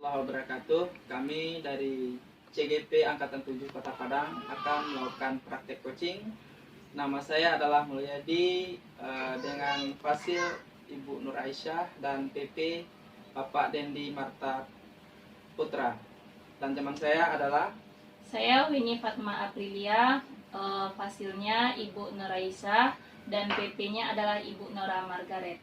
warahmatullahi wabarakatuh. Kami dari CGP Angkatan 7 Kota Padang akan melakukan praktek coaching. Nama saya adalah Mulyadi dengan Fasil Ibu Nur Aisyah dan PP Bapak Dendi Marta Putra. Dan teman saya adalah saya Winnie Fatma Aprilia, fasilnya Ibu Nur Aisyah dan PP-nya adalah Ibu Nora Margaret.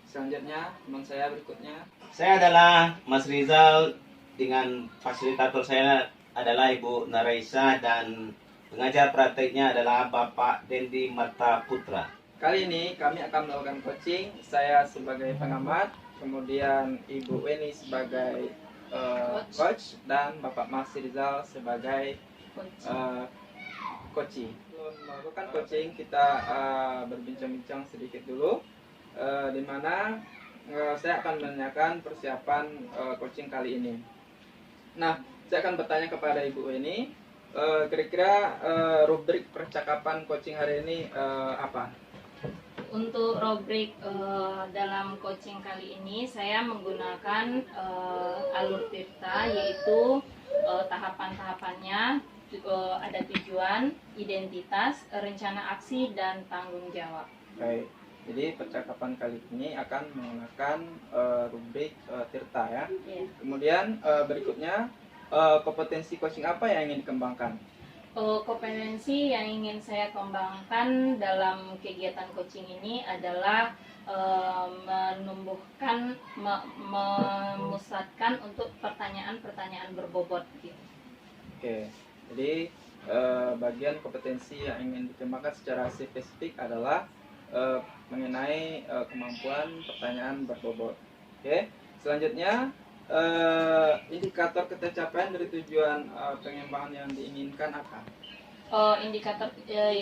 Selanjutnya teman saya berikutnya. Saya adalah Mas Rizal dengan fasilitator saya adalah Ibu Naraisa dan pengajar prakteknya adalah Bapak Dendi Marta Putra. Kali ini kami akan melakukan coaching. Saya sebagai pengamat, kemudian Ibu Weni sebagai coach dan Bapak Mas Rizal sebagai coaching. Sebelum melakukan coaching kita berbincang-bincang sedikit dulu, di mana saya akan menanyakan persiapan coaching kali ini. Nah, saya akan bertanya kepada Ibu Weni, kira-kira rubrik percakapan coaching hari ini apa? Untuk rubrik dalam coaching kali ini saya menggunakan alur Tirta, yaitu tahapan-tahapannya ada tujuan, identitas, rencana aksi, dan tanggung jawab. Baik. Jadi percakapan kali ini akan menggunakan rubrik Tirta ya. Yeah. Kemudian berikutnya kompetensi coaching apa yang ingin dikembangkan? Kompetensi yang ingin saya kembangkan dalam kegiatan coaching ini adalah menumbuhkan, memusatkan untuk pertanyaan-pertanyaan berbobot gitu. Oke, jadi bagian kompetensi yang ingin dikembangkan secara spesifik adalah mengenai kemampuan pertanyaan berbobot. Oke, selanjutnya indikator ketercapaian dari tujuan pengembangan yang diinginkan apa? Indikator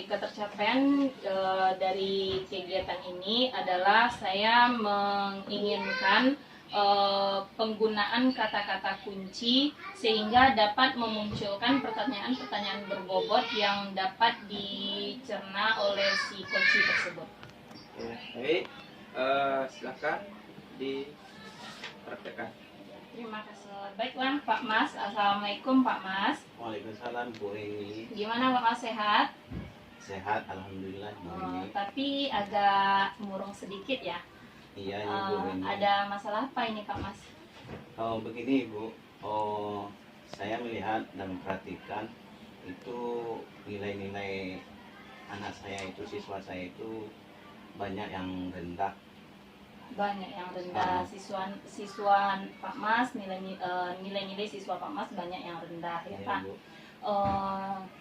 ketercapaian dari kegiatan ini adalah saya menginginkan penggunaan kata-kata kunci sehingga dapat memunculkan pertanyaan-pertanyaan berbobot yang dapat dicerna oleh si coach tersebut. Oke, baik. Silakan dipraktekkan. Terima kasih. Baiklah Pak Mas. Assalamualaikum Pak Mas. Waalaikumsalam Bu Rini. Gimana Pak Mas, sehat? Sehat alhamdulillah Bu Rini. Tapi agak murung sedikit ya. Iya Bu Rini. Ada masalah apa ini Pak Mas? Begini Bu, saya melihat dan memperhatikan itu nilai-nilai anak saya itu, siswa saya itu banyak yang rendah. Banyak yang rendah. Siswa Pak Mas, nilai-nilai siswa Pak Mas banyak yang rendah ya Pak.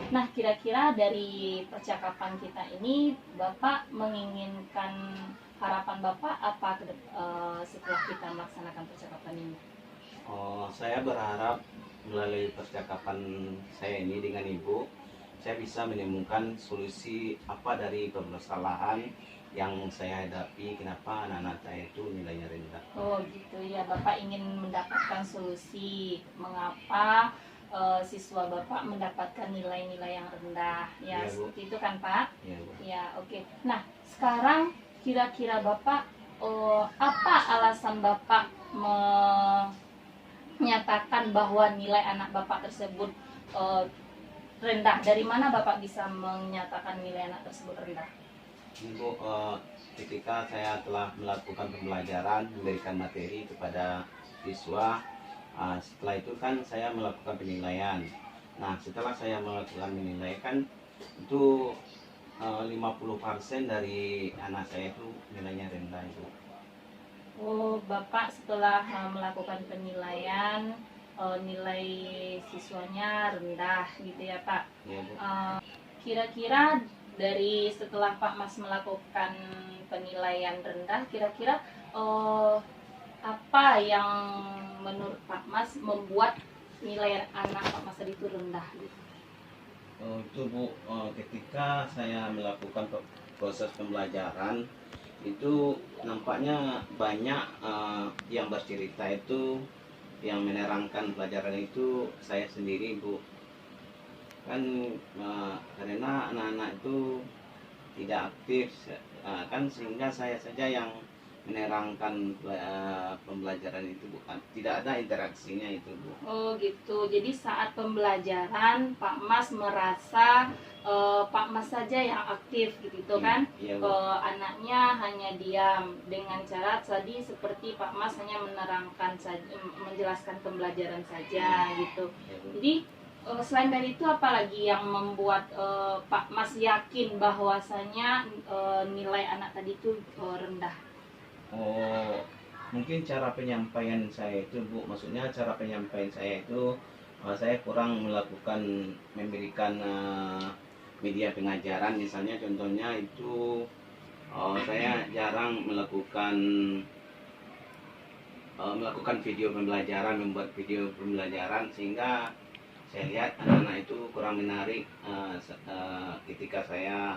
Nah, kira-kira dari percakapan kita ini Bapak menginginkan, harapan Bapak apa setelah kita melaksanakan percakapan ini? Saya berharap melalui percakapan saya ini dengan Ibu, saya bisa menemukan solusi apa dari permasalahan yang saya hadapi, kenapa anak-anak saya itu nilainya rendah. Oh gitu ya, Bapak ingin mendapatkan solusi mengapa siswa Bapak mendapatkan nilai-nilai yang rendah. Ya, seperti itu kan Pak? Iya, Bu. Ya, oke. Nah, sekarang kira-kira Bapak apa alasan Bapak menyatakan bahwa nilai anak Bapak tersebut rendah? Dari mana Bapak bisa menyatakan nilai anak tersebut rendah? Ibu, ketika saya telah melakukan pembelajaran, memberikan materi kepada siswa, setelah itu kan saya melakukan penilaian. Nah, setelah saya melakukan penilaian, itu 50% dari anak saya itu nilainya rendah itu. Oh, Bapak setelah melakukan penilaian nilai siswanya rendah gitu ya Pak? Ya, Bu. Kira-kira dari setelah Pak Mas melakukan penilaian rendah, kira-kira apa yang menurut Pak Mas membuat nilai anak Pak Mas itu rendah gitu? Itu Bu, ketika saya melakukan proses pembelajaran itu nampaknya banyak yang bercerita itu, yang menerangkan pelajaran itu saya sendiri Bu. Kan karena anak-anak itu tidak aktif kan, sehingga saya saja yang menerangkan pembelajaran itu, bukan, tidak ada interaksinya itu, Bu. Oh gitu. Jadi saat pembelajaran Pak Mas merasa Pak Mas saja yang aktif gitu kan? Iya, Bu. Anaknya hanya diam dengan cara tadi seperti Pak Mas hanya menerangkan saja, menjelaskan pembelajaran saja gitu. Iya, Bu. Jadi selain dari itu apalagi yang membuat Pak Mas yakin bahwasanya nilai anak tadi itu rendah? Oh, mungkin cara penyampaian saya itu, Bu, maksudnya cara penyampaian saya itu saya kurang memberikan media pengajaran, misalnya contohnya itu saya jarang melakukan video pembelajaran, membuat video pembelajaran, sehingga saya lihat anak-anak itu kurang menarik ketika saya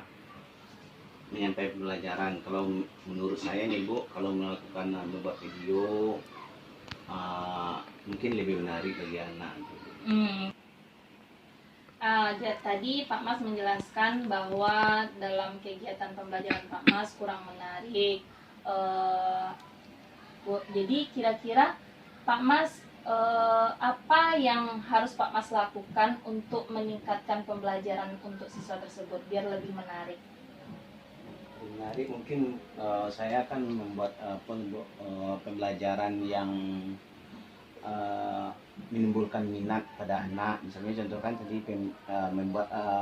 menyampaikan pembelajaran. Kalau menurut saya nih, Bu, kalau membuat video mungkin lebih menarik bagi anak. Tadi Pak Mas menjelaskan bahwa dalam kegiatan pembelajaran Pak Mas kurang menarik. Jadi kira-kira Pak Mas apa yang harus Pak Mas lakukan untuk meningkatkan pembelajaran untuk siswa tersebut biar lebih menarik? Menarik mungkin saya akan membuat pembelajaran yang menimbulkan minat pada anak. Misalnya contohkan tadi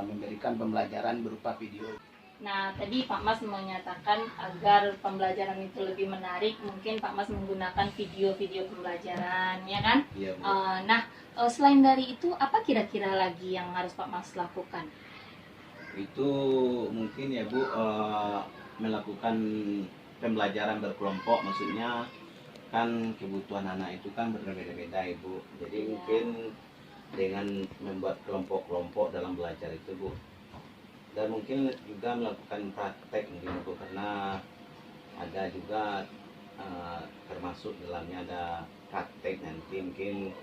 memberikan pembelajaran berupa video. Nah, tadi Pak Mas menyatakan agar pembelajaran itu lebih menarik, mungkin Pak Mas menggunakan video-video pembelajaran, ya kan? Iya, Bu. Selain dari itu, apa kira-kira lagi yang harus Pak Mas lakukan? Itu mungkin ya, Bu, melakukan pembelajaran berkelompok, maksudnya kan kebutuhan anak itu kan berbeda-beda, Ibu. Jadi mungkin dengan membuat kelompok-kelompok dalam belajar itu, Bu, dan mungkin juga melakukan praktek mungkin, Bu, karena ada juga termasuk dalamnya ada praktek. Nanti mungkin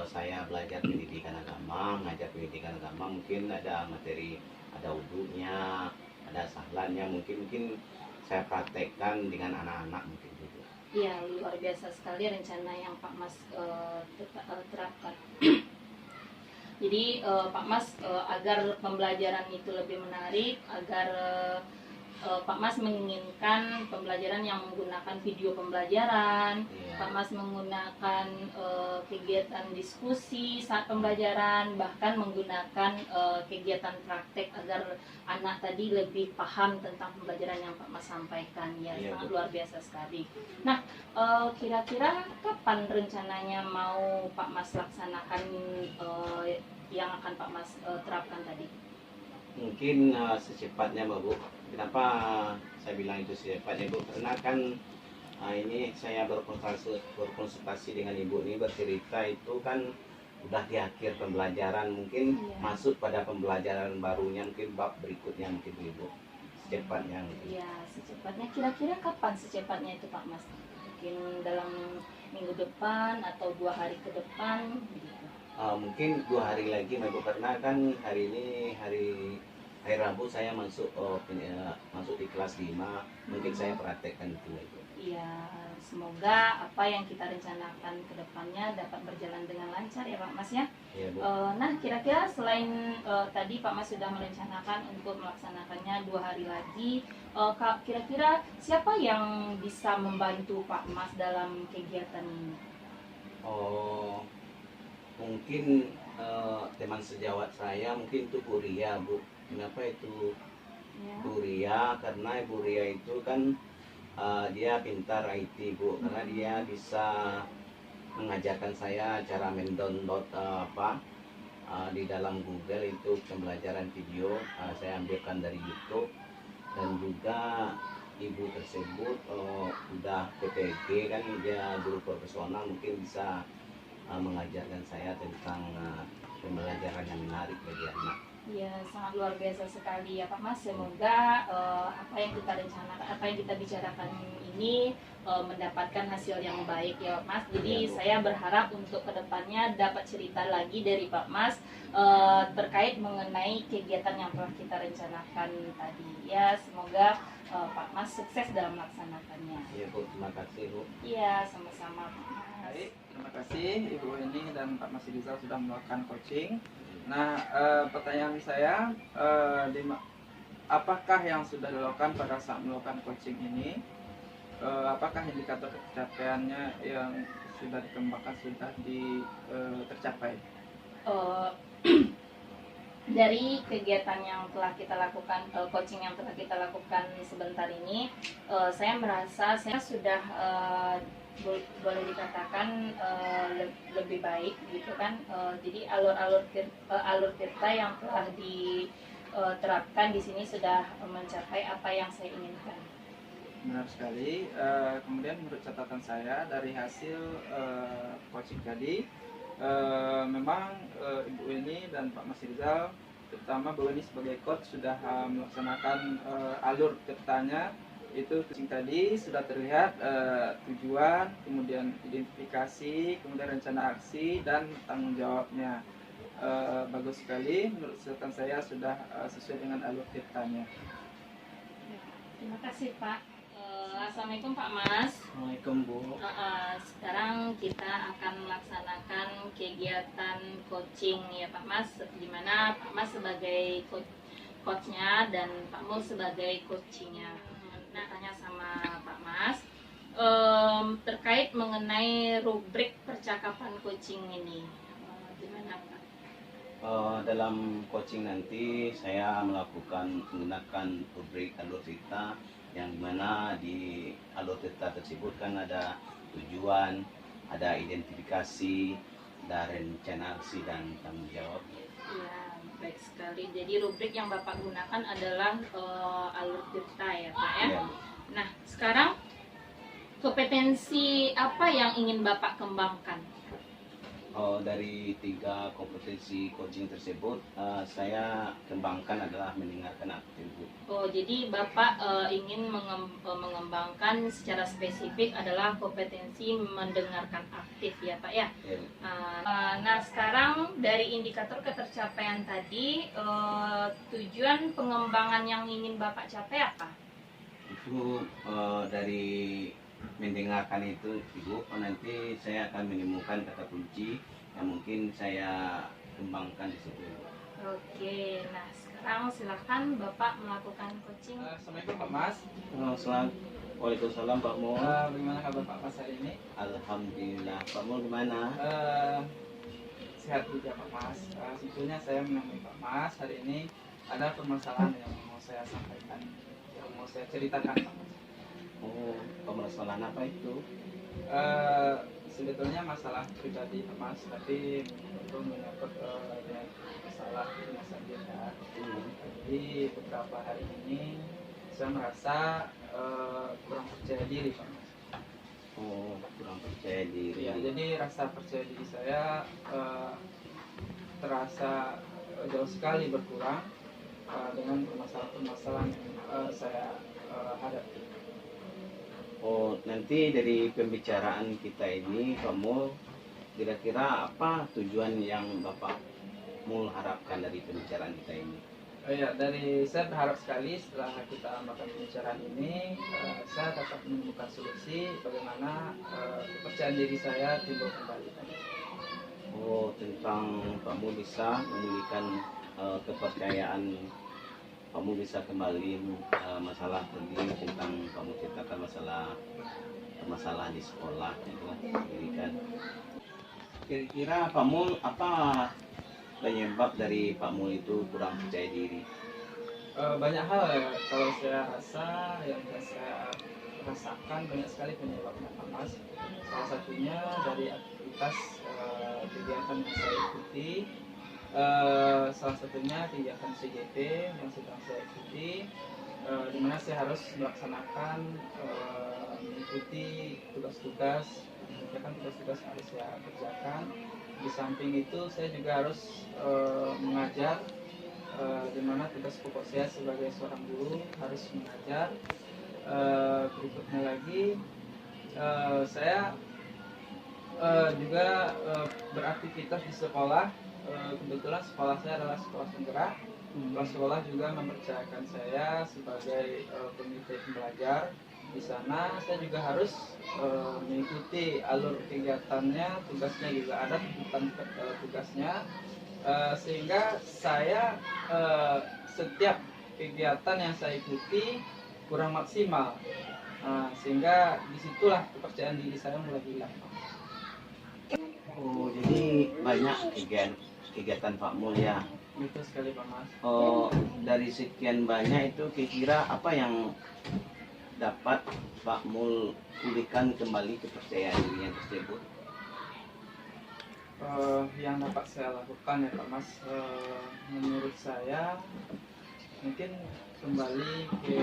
saya belajar pendidikan agama, mengajar pendidikan agama, mungkin ada materi, ada wudunya, ada sahlannya, mungkin saya praktekkan dengan anak-anak mungkin gitu. Iya, luar biasa sekali rencana yang Pak Mas terapkan. Jadi Pak Mas agar pembelajaran itu lebih menarik, agar Pak Mas menginginkan pembelajaran yang menggunakan video pembelajaran, Pak Mas menggunakan kegiatan diskusi saat pembelajaran, bahkan menggunakan kegiatan praktek agar anak tadi lebih paham tentang pembelajaran yang Pak Mas sampaikan. Ya, sangat luar biasa sekali. Nah, kira-kira kapan rencananya mau Pak Mas laksanakan yang akan Pak Mas terapkan tadi? Mungkin secepatnya, Mbak, Bu. Kenapa saya bilang itu secepatnya, Bu? Karena kan ini saya berkonsultasi dengan Ibu ini, bercerita itu kan udah di akhir pembelajaran, mungkin masuk pada pembelajaran barunya, mungkin bab berikutnya mungkin, Ibu. Secepatnya mungkin. Iya, secepatnya. Kira-kira kapan secepatnya itu, Pak Mas? Mungkin dalam minggu depan atau 2 hari ke depan gitu. Mungkin 2 hari lagi, Ibu, karena kan hari ini hari Rabu saya masuk di kelas 5, mungkin saya praktekkan itu, Ibu. Iya, semoga apa yang kita rencanakan ke depannya dapat berjalan dengan lancar ya Pak Mas ya. Iya, Bu. Nah, kira-kira selain tadi Pak Mas sudah merencanakan untuk melaksanakannya 2 hari lagi, kira-kira siapa yang bisa membantu Pak Mas dalam kegiatan ini? Oh, mungkin teman sejawat saya, mungkin itu Bu Ria, Bu. Kenapa itu Bu Ria? Karena Bu Ria itu kan dia pintar IT, Bu, karena dia bisa mengajarkan saya cara mendownload di dalam Google itu pembelajaran video, saya ambilkan dari YouTube. Dan juga ibu tersebut udah PPG, kan dia guru profesional, mungkin bisa mengajarkan saya tentang pembelajaran yang menarik bagi anak. Ya, sangat luar biasa sekali ya Pak Mas. Semoga apa yang kita rencanakan, apa yang kita bicarakan ini mendapatkan hasil yang baik ya Pak Mas. Jadi Ya, Bu. saya berharap untuk kedepannya dapat cerita lagi dari Pak Mas terkait mengenai kegiatan yang telah kita rencanakan tadi. Ya, semoga Pak Mas sukses dalam melaksanakannya. Iya Bu, terima kasih Bu. Iya, sama-sama Pak Mas. Baik, terima kasih Ibu Eni dan Pak Mas Rizal sudah melakukan coaching. Nah, pertanyaan saya, apakah yang sudah dilakukan pada saat melakukan coaching ini, apakah indikator pencapaiannya yang sudah dikembangkan sudah tercapai? Eh, dari kegiatan yang telah kita lakukan, coaching yang telah kita lakukan sebentar ini, saya merasa saya sudah boleh dikatakan lebih baik gitu kan. Jadi alur tirta yang telah diterapkan di sini sudah mencapai apa yang saya inginkan. Benar sekali. Kemudian menurut catatan saya dari hasil coaching tadi, memang Ibu Eni dan Pak Mas Rizal, terutama Bu Eni sebagai coach sudah melaksanakan alur tirtanya. Itu coaching tadi sudah terlihat tujuan, kemudian identifikasi, kemudian rencana aksi dan tanggung jawabnya. Bagus sekali, menurut catatan saya sudah sesuai dengan alur tirtanya. Terima kasih Pak. Assalamualaikum Pak Mas. Assalamualaikum Bu. Sekarang kita akan melaksanakan kegiatan coaching ya Pak Mas, di mana Pak Mas sebagai coachnya dan Pak Mul sebagai coachingnya. Nah, tanya sama Pak Mas terkait mengenai rubrik percakapan coaching ini, gimana Pak? Dalam coaching nanti saya menggunakan rubrik alur cerita, yang dimana di alur cerita tersebut kan ada tujuan, ada identifikasi, ada rencana aksi dan tanggung jawab. Ya, baik sekali. Jadi rubrik yang Bapak gunakan adalah alur tirta ya Pak ya. Ya. Nah, sekarang kompetensi apa yang ingin Bapak kembangkan? Dari 3 kompetensi coaching tersebut, saya kembangkan adalah mendengarkan aktif Bu. Oh, jadi Bapak ingin mengembangkan secara spesifik adalah kompetensi mendengarkan aktif ya Pak ya. Ya. Nah, sekarang dari indikator ketercapaian tadi, tujuan pengembangan yang ingin Bapak capai apa? Itu dari mendengarkan itu Ibu, nanti saya akan menemukan kata kunci yang mungkin saya kembangkan di situ. Oke, nah sekarang silahkan Bapak melakukan coaching. Assalamualaikum Pak Mas. Waalaikumsalam Pak Mul. Bagaimana kabar Pak Mas hari ini? Alhamdulillah. Pak Mul gimana? Sehat juga Pak Mas. Sebetulnya saya menemui Pak Mas hari ini ada permasalahan yang mau saya sampaikan, yang mau saya ceritakan Pak Mas. Oh, permasalahan apa itu? Sebetulnya masalah pribadi Pak Mas, tapi itu menyangkut masalah masa dia. Jadi beberapa hari ini saya merasa kurang percaya diri Pak Mas. Oh, kurang percaya diri. Ya, jadi rasa percaya diri saya terasa jauh sekali berkurang dengan permasalahan-permasalahan yang saya hadapi. Oh, nanti dari pembicaraan kita ini, Pak Mul, kira-kira apa tujuan yang Bapak Mul harapkan dari pembicaraan kita ini? Ya, saya berharap sekali setelah kita melakukan pembicaraan ini, saya dapat menemukan solusi bagaimana kepercayaan diri saya timbul kembali. Oh, tentang Pak Mul bisa memulihkan kepercayaan Pak Mul bisa kembali masalah tadi tentang Pak Mul ceritakan masalah di sekolah gitu kan. Kira-kira Pak Mul apa penyebab dari Pak Mul itu kurang percaya diri? Banyak hal ya, kalau saya rasa yang saya rasakan banyak sekali penyebabnya Pak Mas. Salah satunya dari aktivitas kegiatan yang saya ikuti. Salah satunya kegiatan CGP yang sedang saya ikuti, di mana saya harus melaksanakan mengikuti tugas-tugas yang harus saya kerjakan. Di samping itu saya juga harus mengajar dimana tugas pokok saya sebagai seorang guru harus mengajar. Berikutnya lagi saya juga beraktivitas di sekolah. Kebetulan sekolah saya adalah sekolah penggerak. Sekolah juga mempercayakan saya sebagai komite pembelajar. Di sana saya juga harus mengikuti alur kegiatannya, tugasnya juga ada tentang tugasnya, sehingga saya setiap kegiatan yang saya ikuti kurang maksimal. Sehingga disitulah kepercayaan diri saya mulai hilang. Oh, jadi banyak kegiatan Pak Mul ya. Betul sekali Pak Mas. Oh, dari sekian banyak itu kira-kira apa yang dapat Pak Mul pulihkan kembali kepercayaan dirinya tersebut? Yang dapat saya lakukan ya Pak Mas, menurut saya mungkin kembali ke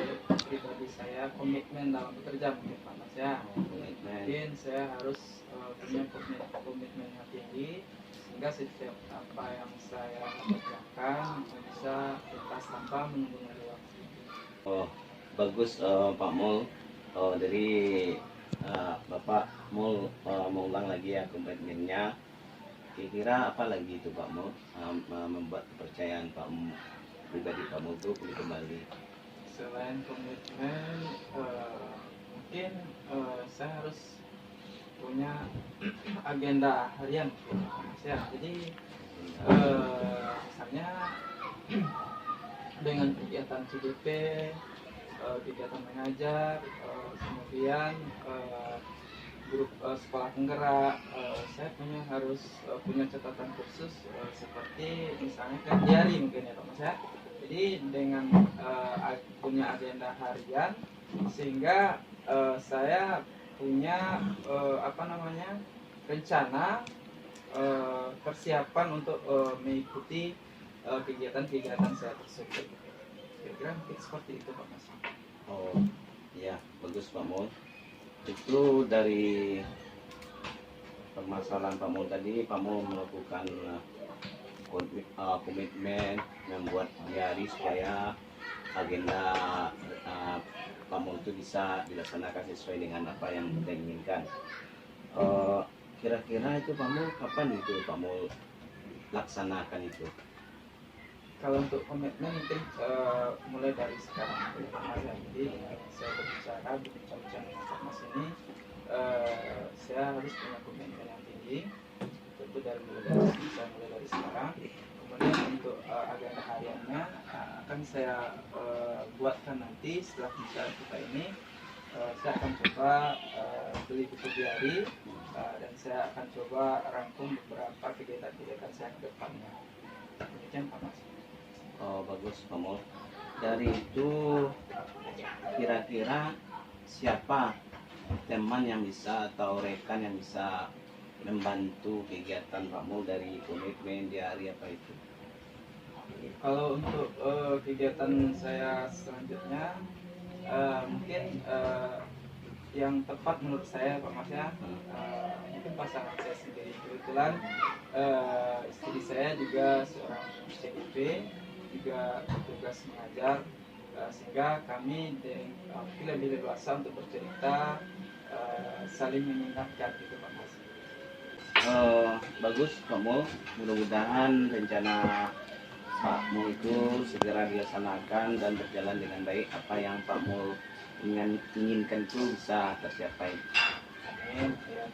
pribadi saya, komitmen dalam bekerja mungkin Pak Mas ya. Mungkin saya harus punya komitmen yang tinggi, sehingga setiap apa yang saya kerjakan bisa tuntas tanpa menunggu waktu. Oh, bagus Pak Mul. Dari Bapak Mul mengulang lagi ya komitmennya. Kira-kira apa lagi itu Pak Mul membuat kepercayaan Pak Mul, pribadi Pak Mul itu pulih kembali? Selain komitmen, mungkin saya harus punya agenda harian ya. Jadi misalnya dengan kegiatan CDP, kegiatan mengajar, kemudian grup sekolah penggerak, saya harus punya catatan khusus seperti misalnya kan diary mungkin ya Pak Mas ya. Jadi dengan punya agenda harian, sehingga saya punya rencana persiapan untuk mengikuti kegiatan-kegiatan saya tersebut. Kira-kira mungkin seperti itu Pak Mas. Oh iya, bagus Pak Mul. Itu dari permasalahan Pak Mul tadi, Pak Mul melakukan komitmen membuat diary supaya agenda Pak Mul itu bisa dilaksanakan sesuai dengan apa yang kita inginkan. Kira-kira itu Pak Mul kapan itu Pak Mul laksanakan itu? Kalau untuk komitmen mungkin mulai dari sekarang. Jadi saya berbicara dengan Pak Mas ini, saya harus punya komitmen yang tinggi. Tentu saya mulai dari sekarang. Kemudian untuk agenda hariannya akan saya buatkan nanti setelah bicara kita ini. Saya akan coba beli buku diary, dan saya akan coba rangkum beberapa kegiatan-kegiatan saya ke depannya. Demikian Pak Mas. Oh bagus Pak Mul. Dari itu kira-kira siapa teman yang bisa atau rekan yang bisa membantu kegiatan Pak Mul dari komitmen diary apa itu? Kalau untuk kegiatan saya selanjutnya, mungkin yang tepat menurut saya Pak Mas ya, mungkin pasangan saya sendiri. Kebetulan istri saya juga seorang CIP, juga tugas mengajar, sehingga kami lebih leluasa untuk bercerita, saling mengingatkan gitu Pak Mas. Bagus Pak Mul, mudah-mudahan rencana Pak Mul itu segera dilaksanakan dan berjalan dengan baik. Apa yang Pak Mul inginkan itu bisa tercapai. Amin. Ya,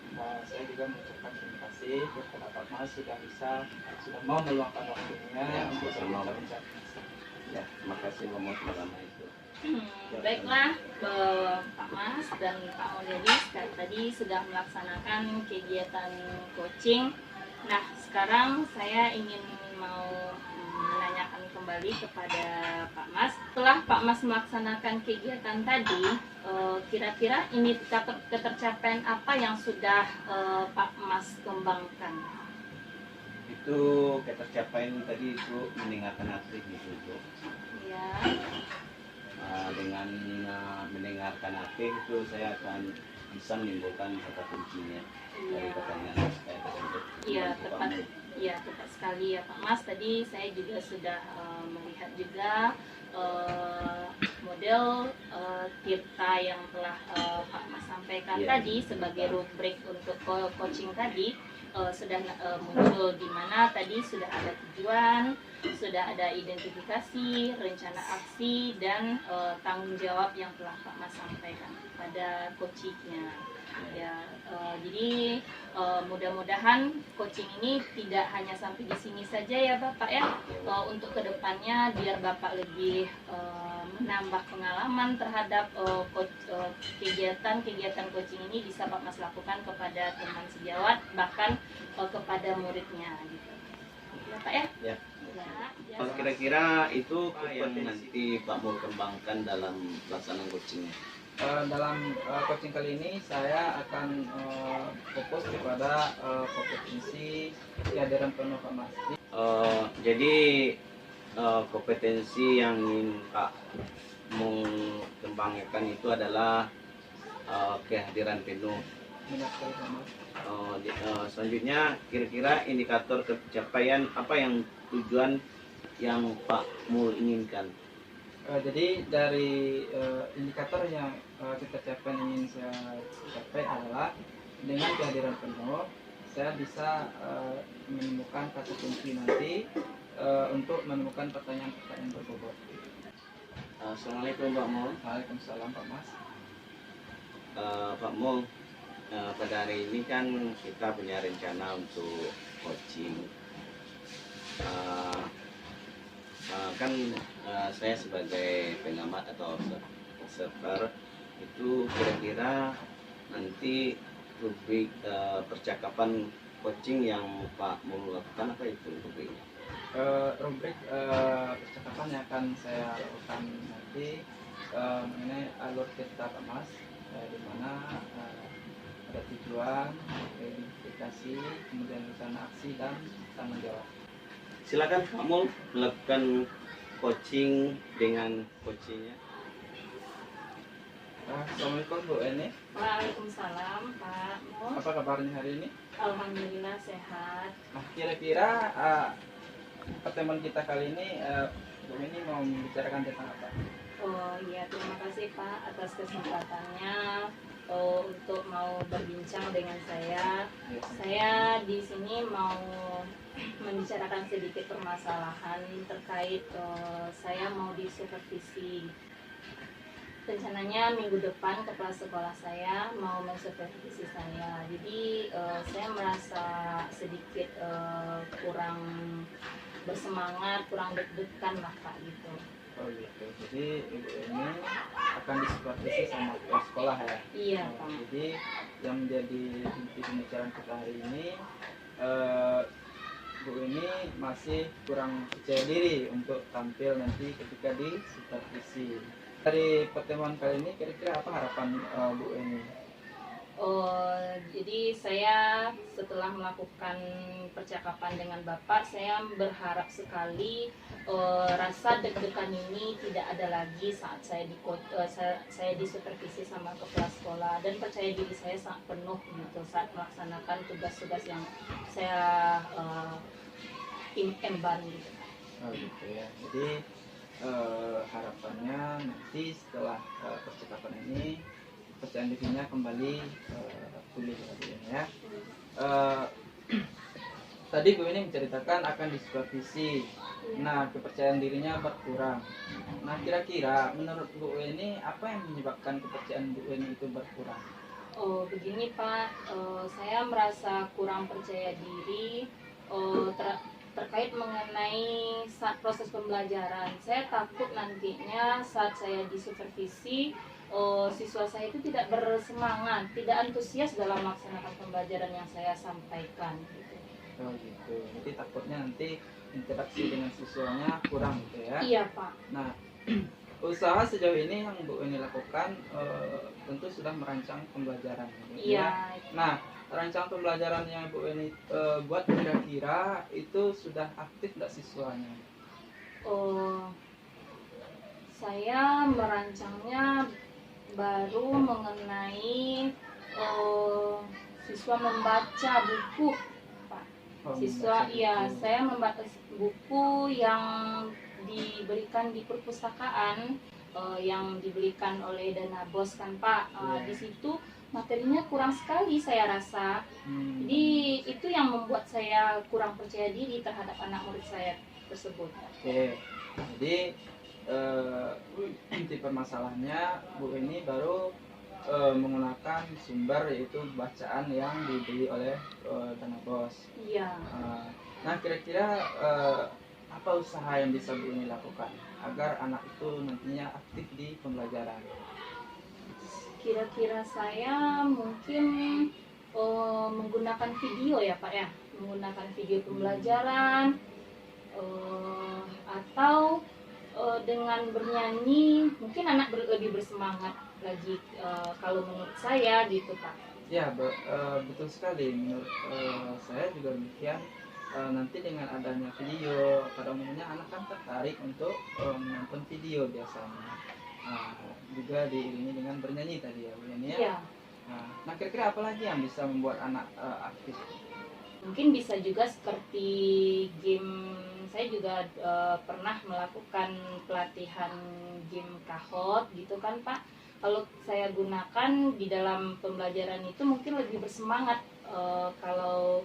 saya juga mengucapkan terima kasih kepada Pak Mas sudah mau meluangkan waktunya Ya, untuk sama. berbincang. Ya, terima kasih Pak Mul selama itu. Baiklah, Pak Mas dan Pak Mulyadi tadi sudah melaksanakan kegiatan coaching. Nah, sekarang saya ingin mau menanyakan kembali kepada Pak Mas. Setelah Pak Mas melaksanakan kegiatan tadi, kira-kira ini ketercapaian apa yang sudah Pak Mas kembangkan? Itu ketercapaian tadi itu mendengarkan hati gitu. Ya. Dengan mendengarkan hati itu saya akan bisa menimbulkan kata kuncinya dari Iya. pertanyaan saya tersebut. Iya, Membantu Pak tepat. Mul. Iya, tepat sekali ya Pak Mas. Tadi saya juga sudah melihat juga model tirta yang telah Pak Mas sampaikan Iya, tadi sebagai rubrik untuk coaching tadi sudah muncul, di mana tadi sudah ada tujuan, sudah ada identifikasi, rencana aksi, dan tanggung jawab yang telah Pak Mas sampaikan pada coachingnya. Ya, jadi mudah-mudahan coaching ini tidak hanya sampai di sini saja ya Bapak ya. Untuk kedepannya biar Bapak lebih menambah pengalaman terhadap kegiatan coaching ini bisa Pak Mas lakukan kepada teman sejawat, bahkan kepada muridnya gitu. Ya Pak ya. Ya. Ya. Oh, kira-kira itu apa yang nanti Pak Mul kembangkan dalam pelaksanaan coachingnya? Dalam coaching kali ini saya akan fokus kepada kompetensi kehadiran penuh Pak Mas. Jadi kompetensi yang ingin Pak Mul kembangkan itu adalah kehadiran penuh. Minat sekali Pak Mas. Selanjutnya kira-kira indikator pencapaian apa yang tujuan yang Pak Mul inginkan? Jadi dari indikator yang kita capai ingin saya capai adalah dengan kehadiran penuh saya bisa menemukan kata kunci nanti untuk menemukan pertanyaan-pertanyaan berbobot. Assalamualaikum Pak Mul. Waalaikumsalam Pak Mas. Pak Mul, pada hari ini kan kita punya rencana untuk coaching. Saya sebagai pengamat atau observer itu kira-kira nanti rubrik percakapan coaching yang Pak Mul lakukan apa itu rubriknya? Rubrik percakapan yang akan saya lakukan nanti mengenai alur cerita Pak Mas, di mana ada tujuan, identifikasi, kemudian rencana aksi dan tanggung jawab. Silakan Pak Mul melakukan coaching dengan coachingnya. Assalamualaikum Bu Eni. Waalaikumsalam Pak Mul. Apa kabarnya hari ini? Alhamdulillah sehat. Nah, kira-kira pertemuan kita kali ini Bu Eni mau membicarakan tentang apa? Oh iya, terima kasih Pak atas kesempatannya untuk mau berbincang dengan saya. Ya. Saya di sini mau membicarakan sedikit permasalahan terkait saya mau disupervisi. Rencananya minggu depan kepala sekolah saya mau mensupervisi saya. Jadi saya merasa sedikit kurang bersemangat, kurang deg-degan lah Pak gitu. Oh gitu. Jadi Ibu ini akan disupervisi sama kepala sekolah ya? Iya Pak. Jadi yang menjadi inti pembicaraan kita hari ini, Bu ini masih kurang percaya diri untuk tampil nanti ketika di supervisi. Dari pertemuan kali ini kira-kira apa harapan Bu ini? Jadi saya setelah melakukan percakapan dengan Bapak, saya berharap sekali rasa deg-degan ini tidak ada lagi saat saya disupervisi sama kepala sekolah, dan percaya diri saya sangat penuh gitu saat melaksanakan tugas-tugas yang saya emban gitu. Oh gitu ya. Jadi harapannya nanti setelah percakapan ini kepercayaan dirinya kembali pulih lagi ya. Tadi Bu ini menceritakan akan disupervisi. Nah, kepercayaan dirinya berkurang. Nah, kira-kira menurut Bu ini apa yang menyebabkan kepercayaan Bu ini itu berkurang? Oh begini Pak, saya merasa kurang percaya diri terkait mengenai saat proses pembelajaran. Saya takut nantinya saat saya disupervisi siswa saya itu tidak bersemangat, tidak antusias dalam melaksanakan pembelajaran yang saya sampaikan. Gitu. Oh gitu. Jadi takutnya nanti interaksi dengan siswanya kurang gitu ya? Iya Pak. Nah, usaha sejauh ini yang Bu ini lakukan tentu sudah merancang pembelajaran. Gitu Iya. ya? Nah, rancang pembelajaran yang Bu ini buat kira-kira itu sudah aktif nggak siswanya? Saya merancangnya baru mengenai eh, siswa membaca buku, Pak. Oh, Siswa, membaca iya, buku. saya membaca buku yang diberikan di perpustakaan, yang dibelikan oleh Dana Bos kan Pak. Iya. Di situ materinya kurang sekali saya rasa. Jadi itu yang membuat saya kurang percaya diri terhadap anak murid saya tersebut. Oke, jadi inti permasalahannya Bu ini baru menggunakan sumber yaitu bacaan yang dibeli oleh Dana Bos. Iya. Nah, kira-kira apa usaha yang bisa Bu ini lakukan agar anak itu nantinya aktif di pembelajaran? Kira-kira saya mungkin menggunakan video ya Pak ya, menggunakan video pembelajaran, atau dengan bernyanyi mungkin anak lebih bersemangat lagi, kalau menurut saya gitu Pak. Ya, betul sekali. Menurut saya juga demikian. Nanti dengan adanya video, pada umumnya anak kan tertarik untuk menonton video biasanya. Juga diiringi dengan bernyanyi tadi ya, Bu Yani ya. Iya. Nah, kira-kira apa lagi yang bisa membuat anak aktif? Mungkin bisa juga seperti game. Saya juga pernah melakukan pelatihan game kahot gitu kan Pak. Kalau saya gunakan di dalam pembelajaran itu mungkin lebih bersemangat, kalau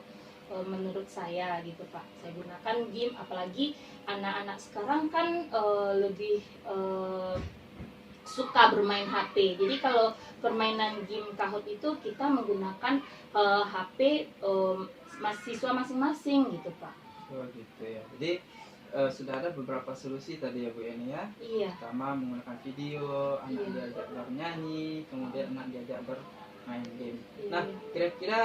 menurut saya gitu Pak. Saya gunakan game, apalagi anak-anak sekarang kan lebih suka bermain HP. Jadi kalau permainan game kahot itu kita menggunakan HP mahasiswa masing-masing gitu Pak. Oh gitu ya. Jadi sudah ada beberapa solusi tadi ya Bu Yani ya. Iya. Pertama menggunakan video, anak Iya. diajak bernyanyi, kemudian anak diajak bermain game. Iya. Nah, kira-kira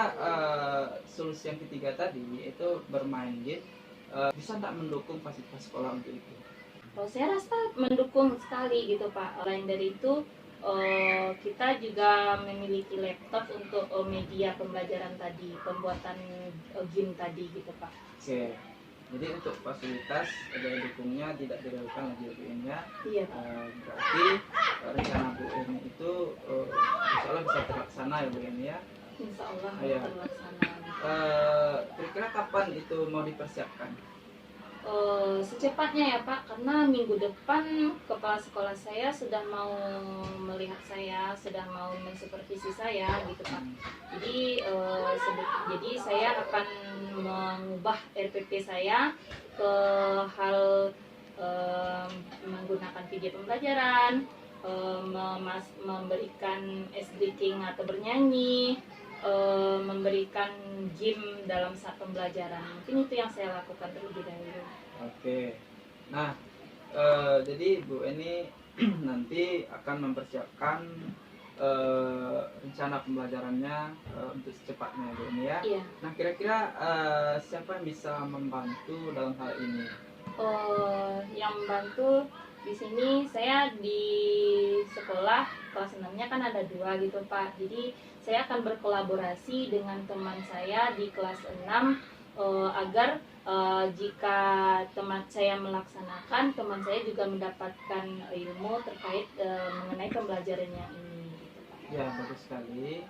solusi yang ketiga tadi yaitu bermain game, bisa tidak mendukung fasilitas sekolah untuk itu? Kalau saya rasa mendukung sekali gitu Pak. Lain dari itu, kita juga memiliki laptop untuk media pembelajaran tadi, pembuatan game tadi gitu Pak. Oke. Jadi untuk fasilitas daya dukungnya tidak diragukan lagi ya Bu Yani ya. Iya Pak. Berarti rencana Bu Yani itu insya Allah bisa terlaksana ya Bu Yani ya. Insya Allah Iya. terlaksana. Gitu. Kira-kira kapan itu mau dipersiapkan? Secepatnya ya Pak, karena minggu depan kepala sekolah saya sudah mau melihat saya, sudah mau mensupervisi saya gitu Pak. Jadi jadi saya akan mengubah RPP saya ke hal menggunakan video pembelajaran, memberikan SD-King atau bernyanyi, memberikan game dalam saat pembelajaran. Mungkin itu yang saya lakukan terlebih dahulu. Oke. Nah, jadi Bu ini nanti akan mempersiapkan rencana pembelajarannya untuk secepatnya Bu ini ya. Iya. Nah, kira-kira siapa yang bisa membantu dalam hal ini? Yang membantu di sini saya di sekolah kelas 6-nya kan ada 2 gitu Pak. Jadi saya akan berkolaborasi dengan teman saya di kelas 6 agar jika teman saya melaksanakan, teman saya juga mendapatkan ilmu terkait mengenai pembelajaran yang ini gitu Pak. Ya, bagus sekali.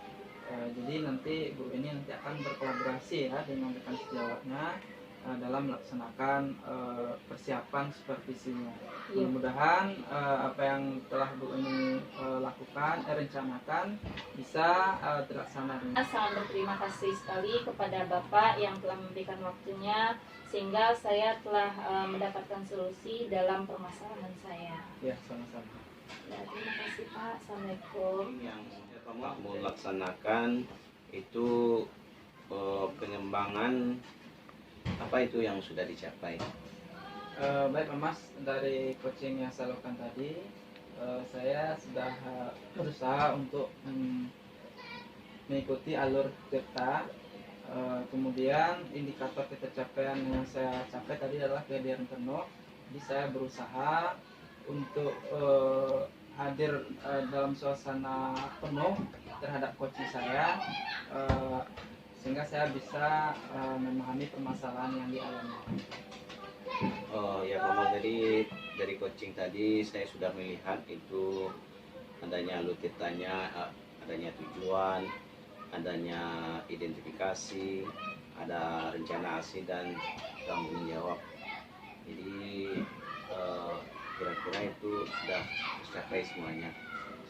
Jadi nanti Bu ini nanti akan berkolaborasi ya dengan rekan sejawatnya dalam melaksanakan persiapan supervisinya. Iya. Mudah-mudahan apa yang telah Bu ini lakukan, rencanakan bisa terlaksana. Saya sangat berterima kasih sekali kepada Bapak yang telah memberikan waktunya sehingga saya telah mendapatkan solusi dalam permasalahan saya. Ya, sama-sama. Ya, terima kasih Pak. Assalamualaikum. Yang mau melaksanakan itu pengembangan apa itu yang sudah dicapai. Baik Mas, dari coaching yang saya lakukan tadi, saya sudah berusaha untuk mengikuti alur tirta. Kemudian indikator ketercapaian yang saya capai tadi adalah kehadiran penuh. Jadi saya berusaha untuk hadir dalam suasana penuh terhadap coaching saya, sehingga saya bisa memahami permasalahan yang dialami. Oh ya Pak, dari coaching tadi saya sudah melihat itu adanya lutirtanya, adanya tujuan, adanya identifikasi, ada rencana aksi dan tanggung jawab. Jadi kira-kira itu sudah tercapai semuanya.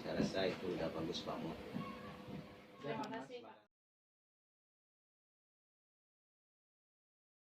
Saya rasa itu sudah bagus, Pak Mo. Terima kasih.